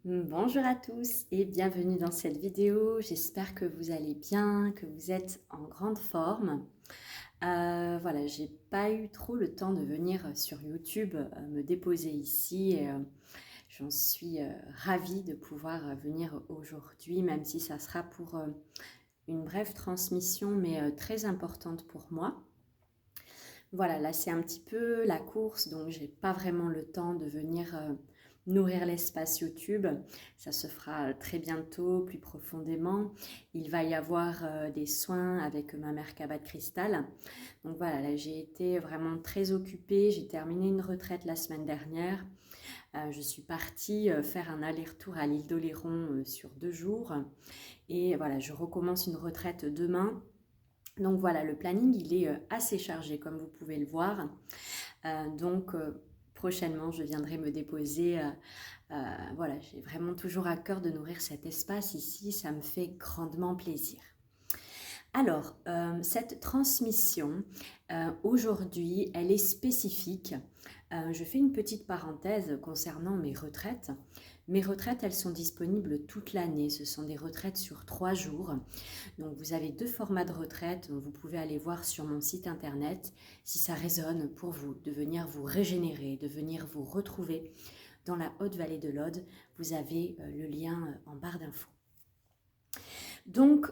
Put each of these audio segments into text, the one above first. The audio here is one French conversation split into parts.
Bonjour à tous et bienvenue dans cette vidéo. J'espère que vous allez bien, que vous êtes en grande forme. Voilà, j'ai pas eu trop le temps de venir sur YouTube me déposer ici et j'en suis ravie de pouvoir venir aujourd'hui, même si ça sera pour une brève transmission, mais très importante pour moi. Voilà, là c'est un petit peu la course, donc j'ai pas vraiment le temps de venir nourrir l'espace YouTube. Ça se fera très bientôt, plus profondément. Il va y avoir des soins avec ma mère Kabat Cristal. Donc voilà, là j'ai été vraiment très occupée. J'ai terminé une retraite la semaine dernière. Je suis partie faire un aller-retour à l'île d'Oléron sur 2 jours. Et voilà, je recommence une retraite demain. Donc voilà, le planning, il est assez chargé, comme vous pouvez le voir. Prochainement, je viendrai me déposer. Voilà, j'ai vraiment toujours à cœur de nourrir cet espace ici. Ça me fait grandement plaisir. Alors, cette transmission, aujourd'hui, elle est spécifique. Je fais une petite parenthèse concernant mes retraites. Mes retraites, elles sont disponibles toute l'année. Ce sont des retraites sur 3 jours. Donc, vous avez 2 formats de retraite. Vous pouvez aller voir sur mon site internet si ça résonne pour vous, de venir vous régénérer, de venir vous retrouver dans la haute vallée de l'Aude. Vous avez le lien en barre d'infos. Donc,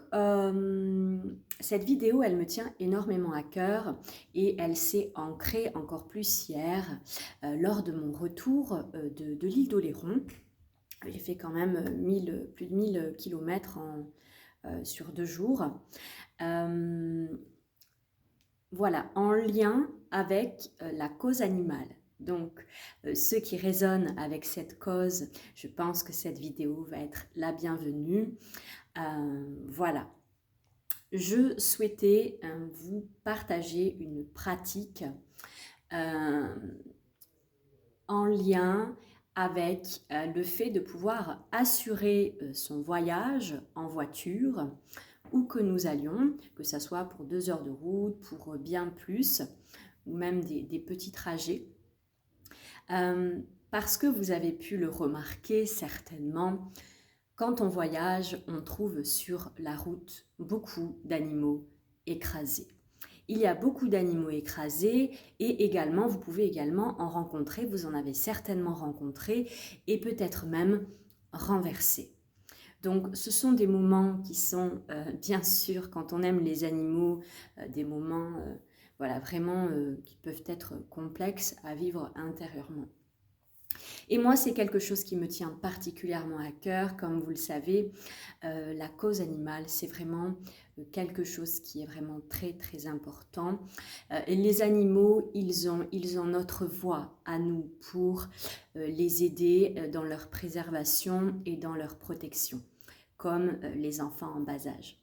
cette vidéo, elle me tient énormément à cœur et elle s'est ancrée encore plus hier lors de mon retour de l'île d'Oléron. J'ai fait quand même plus de 1000 km sur 2 jours. Voilà, en lien avec la cause animale. Donc, ceux qui résonnent avec cette cause, je pense que cette vidéo va être la bienvenue. Voilà. Je souhaitais vous partager une pratique en lien avec le fait de pouvoir assurer son voyage en voiture où que nous allions, que ce soit pour 2 heures de route, pour bien plus, ou même des petits trajets. Parce que vous avez pu le remarquer certainement, quand on voyage, on trouve sur la route beaucoup d'animaux écrasés. Il y a beaucoup d'animaux écrasés et également, vous pouvez également en rencontrer, vous en avez certainement rencontré et peut-être même renversés. Donc ce sont des moments qui sont bien sûr, quand on aime les animaux, des moments voilà, vraiment qui peuvent être complexes à vivre intérieurement. Et moi, c'est quelque chose qui me tient particulièrement à cœur. Comme vous le savez, la cause animale, c'est vraiment quelque chose qui est vraiment très, très important. Et les animaux, ils ont notre voix à nous pour les aider dans leur préservation et dans leur protection, comme les enfants en bas âge.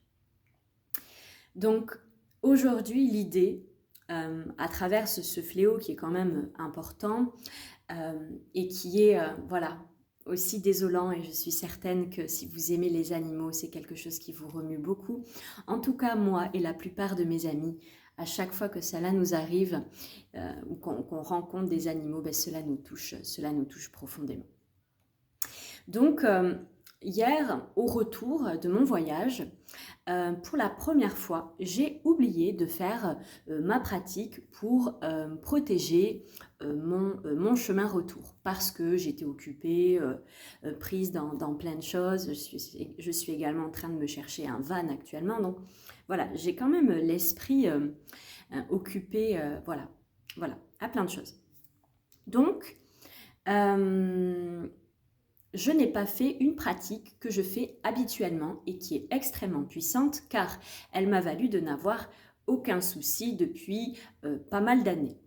Donc, aujourd'hui, l'idée, à travers ce fléau qui est quand même important, et qui est voilà, aussi désolant, et je suis certaine que si vous aimez les animaux, c'est quelque chose qui vous remue beaucoup. En tout cas, moi et la plupart de mes amis, à chaque fois que cela nous arrive ou qu'on rencontre des animaux, ben, cela nous touche profondément. Donc, hier, au retour de mon voyage, pour la première fois, j'ai oublié de faire ma pratique pour protéger mon chemin retour parce que j'étais occupée, prise dans plein de choses. Je suis également en train de me chercher un van actuellement. Donc voilà, j'ai quand même l'esprit occupé, voilà, à plein de choses. Donc, je n'ai pas fait une pratique que je fais habituellement et qui est extrêmement puissante car elle m'a valu de n'avoir aucun souci depuis pas mal d'années.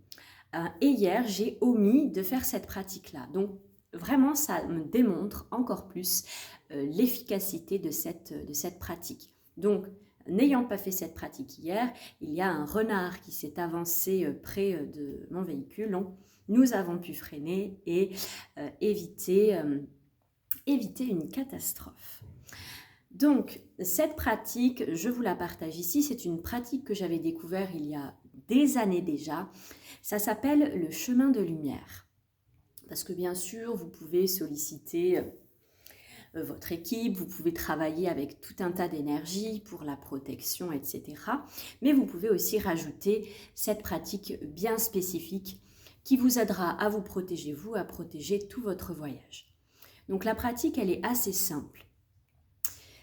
Et hier, j'ai omis de faire cette pratique-là. Donc, vraiment, ça me démontre encore plus l'efficacité de cette pratique. Donc, n'ayant pas fait cette pratique hier, il y a un renard qui s'est avancé près de mon véhicule. Donc, nous avons pu freiner et éviter une catastrophe. Donc, cette pratique, je vous la partage ici. C'est une pratique que j'avais découverte il y a des années déjà. Ça s'appelle le chemin de lumière. Parce que bien sûr, vous pouvez solliciter votre équipe, vous pouvez travailler avec tout un tas d'énergie pour la protection, etc. Mais vous pouvez aussi rajouter cette pratique bien spécifique qui vous aidera à vous protéger, vous, à protéger tout votre voyage. Donc la pratique, elle est assez simple.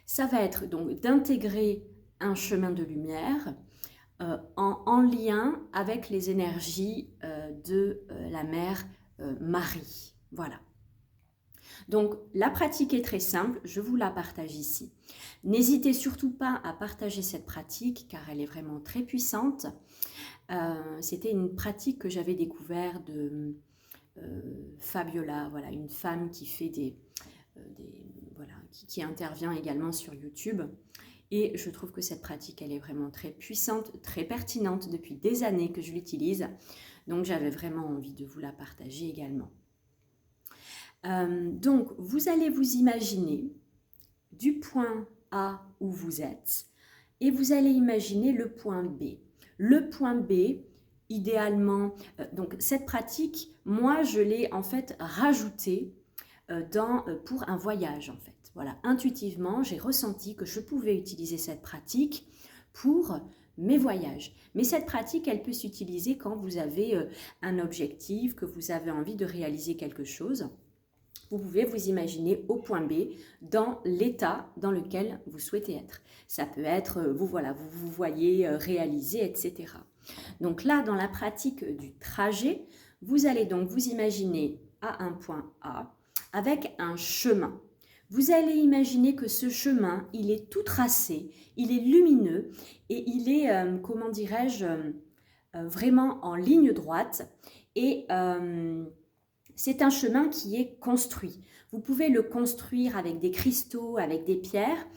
Ça va être donc d'intégrer un chemin de lumière en lien avec les énergies de la mère Marie. Voilà. Donc la pratique est très simple, je vous la partage ici. N'hésitez surtout pas à partager cette pratique car elle est vraiment très puissante. C'était une pratique que j'avais découverte de Fabiola, voilà, une femme qui fait voilà, qui intervient également sur YouTube. Et je trouve que cette pratique, elle est vraiment très puissante, très pertinente depuis des années que je l'utilise. Donc j'avais vraiment envie de vous la partager également. Donc vous allez vous imaginer du point A où vous êtes et vous allez imaginer le point B. Le point B, idéalement, donc cette pratique, moi je l'ai en fait rajoutée pour un voyage en fait. Voilà, intuitivement, j'ai ressenti que je pouvais utiliser cette pratique pour mes voyages. Mais cette pratique, elle peut s'utiliser quand vous avez un objectif, que vous avez envie de réaliser quelque chose. Vous pouvez vous imaginer au point B dans l'état dans lequel vous souhaitez être. Ça peut être, vous voyez réaliser, etc. Donc là, dans la pratique du trajet, vous allez donc vous imaginer à un point A avec un chemin. Vous allez imaginer que ce chemin, il est tout tracé, il est lumineux et il est, comment dirais-je, vraiment en ligne droite et c'est un chemin qui est construit. Vous pouvez le construire avec des cristaux, avec des pierres.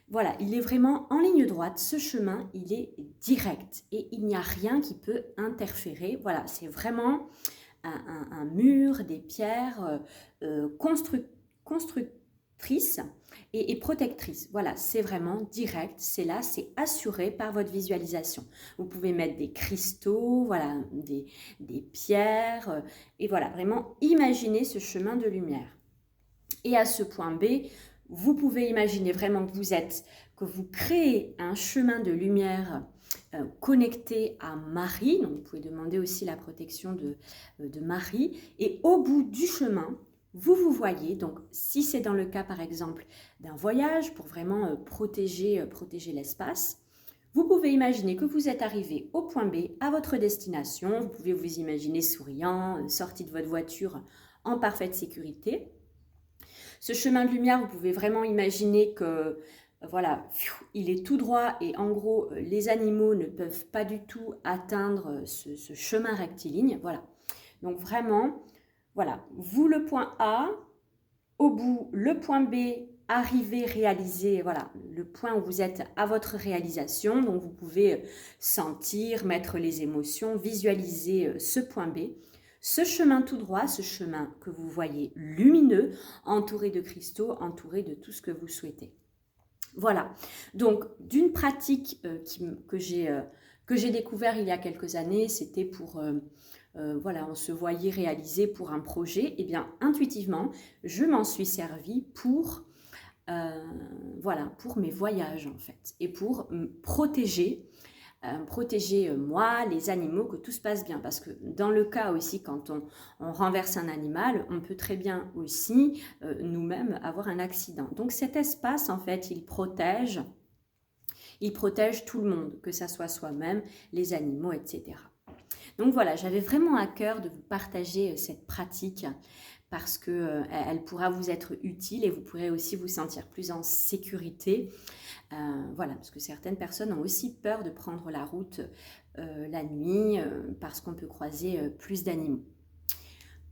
Voilà, il est vraiment en ligne droite. Ce chemin, il est direct et il n'y a rien qui peut interférer. Voilà, c'est vraiment un mur, des pierres constructrices et protectrices. Voilà, c'est vraiment direct, c'est là, c'est assuré par votre visualisation. Vous pouvez mettre des cristaux, voilà, des pierres, et voilà, vraiment imaginer ce chemin de lumière. Et à ce point B, vous pouvez imaginer vraiment que vous créez un chemin de lumière connecté à Marie, donc vous pouvez demander aussi la protection de Marie, et au bout du chemin, vous voyez, donc si c'est dans le cas par exemple d'un voyage pour vraiment protéger l'espace, vous pouvez imaginer que vous êtes arrivé au point B, à votre destination, vous pouvez vous imaginer souriant, sorti de votre voiture en parfaite sécurité. Ce chemin de lumière, vous pouvez vraiment imaginer que voilà, il est tout droit et en gros, les animaux ne peuvent pas du tout atteindre ce chemin rectiligne. Voilà. Donc vraiment, voilà, vous le point A, au bout le point B, arriver, réaliser, voilà, le point où vous êtes à votre réalisation. Donc vous pouvez sentir, mettre les émotions, visualiser ce point B. Ce chemin tout droit, ce chemin que vous voyez lumineux, entouré de cristaux, entouré de tout ce que vous souhaitez. Voilà, donc d'une pratique que j'ai découvert il y a quelques années, c'était pour, voilà, on se voyait réaliser pour un projet, et bien intuitivement, je m'en suis servie pour, voilà, pour mes voyages en fait, et pour protéger moi, les animaux, que tout se passe bien. Parce que dans le cas aussi, quand on renverse un animal, on peut très bien aussi nous-mêmes avoir un accident. Donc cet espace, en fait, il protège tout le monde, que ça soit soi-même, les animaux, etc. Donc voilà, j'avais vraiment à cœur de vous partager cette pratique parce qu'elle pourra vous être utile et vous pourrez aussi vous sentir plus en sécurité. Voilà, parce que certaines personnes ont aussi peur de prendre la route la nuit parce qu'on peut croiser plus d'animaux.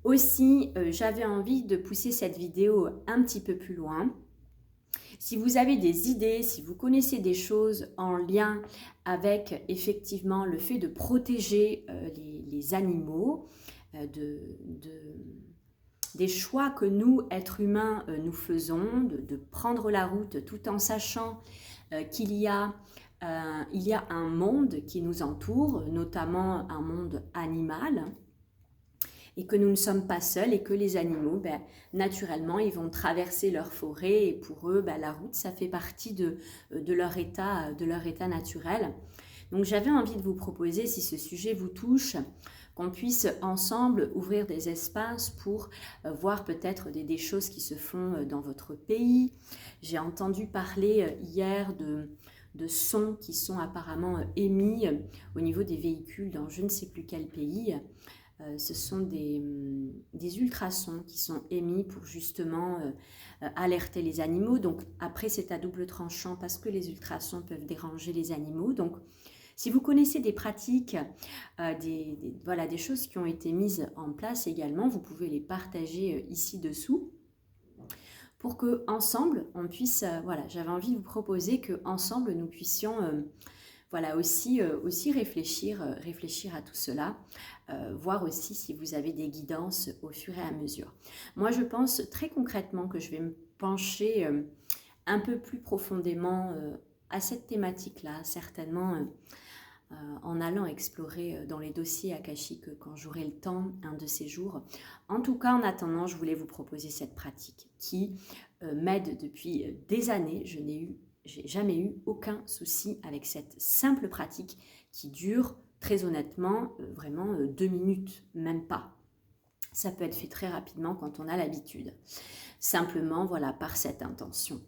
Aussi, j'avais envie de pousser cette vidéo un petit peu plus loin. Si vous avez des idées, si vous connaissez des choses en lien avec effectivement le fait de protéger les animaux, des choix que nous, êtres humains, nous faisons, de prendre la route tout en sachant qu'il y a un monde qui nous entoure, notamment un monde animal, et que nous ne sommes pas seuls et que les animaux, naturellement, ils vont traverser leur forêt et pour eux, la route, ça fait partie de leur état naturel. Donc j'avais envie de vous proposer, si ce sujet vous touche, qu'on puisse ensemble ouvrir des espaces pour voir peut-être des choses qui se font dans votre pays. J'ai entendu parler hier de sons qui sont apparemment émis au niveau des véhicules dans je ne sais plus quel pays. Ce sont des ultrasons qui sont émis pour justement alerter les animaux. Donc après, c'est à double tranchant parce que les ultrasons peuvent déranger les animaux. Donc si vous connaissez des pratiques, des choses qui ont été mises en place également, vous pouvez les partager ici dessous pour que ensemble on puisse, j'avais envie de vous proposer que ensemble nous puissions aussi réfléchir à tout cela, voir aussi si vous avez des guidances au fur et à mesure. Moi, je pense très concrètement que je vais me pencher un peu plus profondément à cette thématique-là, certainement en allant explorer dans les dossiers akashiques quand j'aurai le temps un de ces jours. En tout cas, en attendant, je voulais vous proposer cette pratique qui m'aide depuis des années. J'ai jamais eu aucun souci avec cette simple pratique qui dure très honnêtement vraiment 2 minutes, même pas. Ça peut être fait très rapidement quand on a l'habitude. Simplement, par cette intention.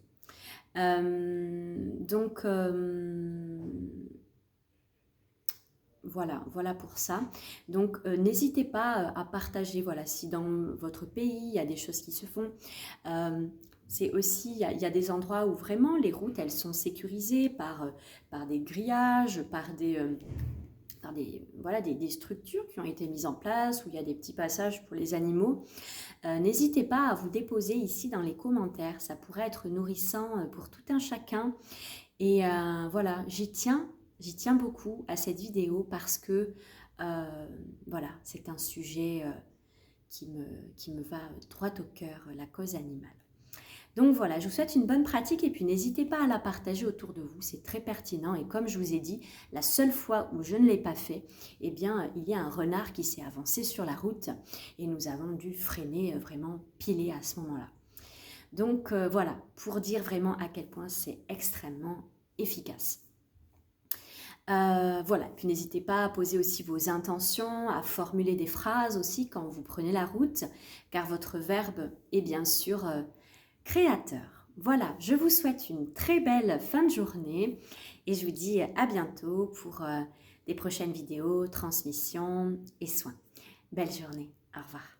Voilà pour ça. Donc, n'hésitez pas à partager, si dans votre pays, il y a des choses qui se font. C'est aussi, il y a des endroits où vraiment les routes, elles sont sécurisées par des grillages, par des structures qui ont été mises en place, où il y a des petits passages pour les animaux. N'hésitez pas à vous déposer ici dans les commentaires. Ça pourrait être nourrissant pour tout un chacun. Et j'y tiens beaucoup à cette vidéo parce que c'est un sujet qui me va droit au cœur, la cause animale. Donc voilà, je vous souhaite une bonne pratique et puis n'hésitez pas à la partager autour de vous, c'est très pertinent. Et comme je vous ai dit, la seule fois où je ne l'ai pas fait, il y a un renard qui s'est avancé sur la route et nous avons dû freiner vraiment pilé à ce moment-là. Donc pour dire vraiment à quel point c'est extrêmement efficace. Puis n'hésitez pas à poser aussi vos intentions, à formuler des phrases aussi quand vous prenez la route, car votre verbe est bien sûr créateur. Voilà, je vous souhaite une très belle fin de journée et je vous dis à bientôt pour des prochaines vidéos, transmissions et soins. Belle journée, au revoir.